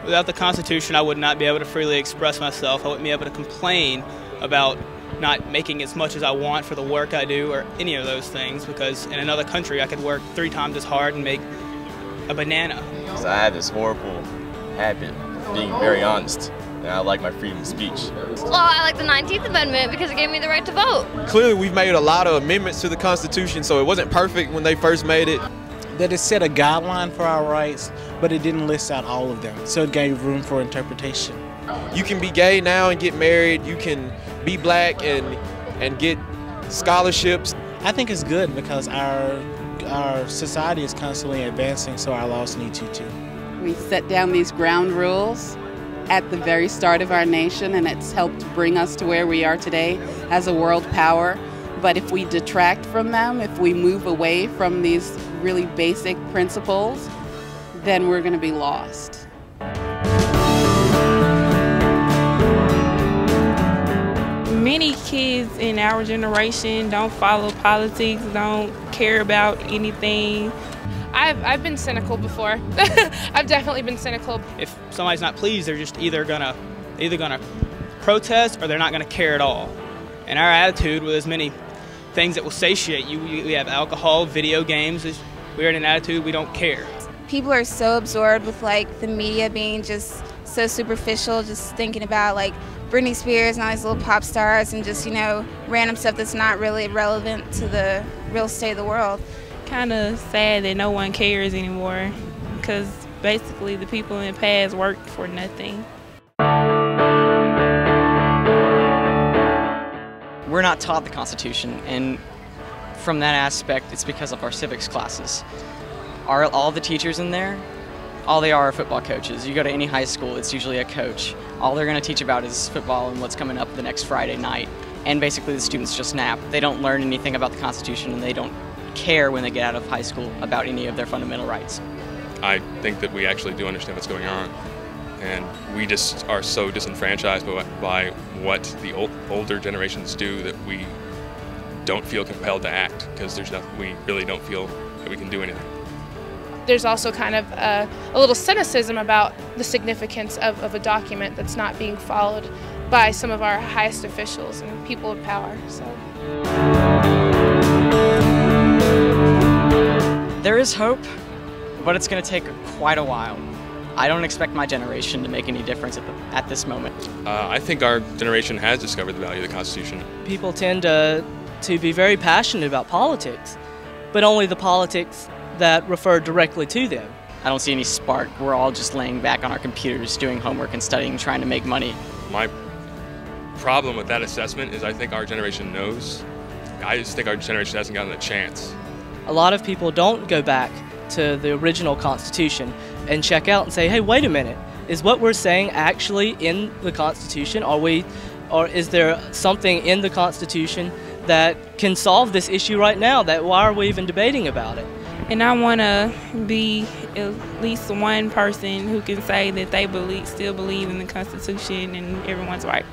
Without the Constitution, I would not be able to freely express myself. I wouldn't be able to complain about not making as much as I want for the work I do or any of those things, because in another country I could work 3 times as hard and make a banana. So I have this horrible habit of being very honest, and I like my freedom of speech. Well, I like the 19th Amendment because it gave me the right to vote. Clearly we've made a lot of amendments to the Constitution, so it wasn't perfect when they first made it. That it set a guideline for our rights, but it didn't list out all of them, so it gave room for interpretation. You can be gay now and get married, you can be black and get scholarships. I think it's good because our society is constantly advancing, so our laws need to too. We set down these ground rules at the very start of our nation, and it's helped bring us to where we are today as a world power. But if we detract from them, if we move away from these really basic principles, then we're going to be lost. Many kids in our generation don't follow politics, don't care about anything. I've been cynical before. I've definitely been cynical. If somebody's not pleased, they're just either gonna protest or they're not gonna care at all. And our attitude with as many things that will satiate you, we have alcohol, video games, we're in an attitude we don't care. People are so absorbed with like the media being just so superficial, just thinking about like Britney Spears and all these little pop stars and just, you know, random stuff that's not really relevant to the real state of the world. Kind of sad that no one cares anymore, because basically the people in the past worked for nothing. We're not taught the Constitution, and from that aspect, it's because of our civics classes. All the teachers in there, all they are football coaches. You go to any high school, it's usually a coach. All they're going to teach about is football and what's coming up the next Friday night. And basically the students just nap. They don't learn anything about the Constitution, and they don't care when they get out of high school about any of their fundamental rights. I think that we actually do understand what's going on, and we just are so disenfranchised by what the older generations do that we don't feel compelled to act, because we really don't feel that we can do anything. There's also kind of a little cynicism about the significance of a document that's not being followed by some of our highest officials and people of power. So. There is hope, but it's going to take quite a while. I don't expect my generation to make any difference at this moment. I think our generation has discovered the value of the Constitution. People tend to be very passionate about politics, but only the politics that refer directly to them. I don't see any spark. We're all just laying back on our computers, doing homework and studying, trying to make money. My problem with that assessment is I think our generation knows. I just think our generation hasn't gotten a chance. A lot of people don't go back to the original Constitution and check out and say, hey, wait a minute, is what we're saying actually in the Constitution? Or is there something in the Constitution that can solve this issue right now? Why are we even debating about it? And I want to be at least one person who can say that they still believe in the Constitution and everyone's rights.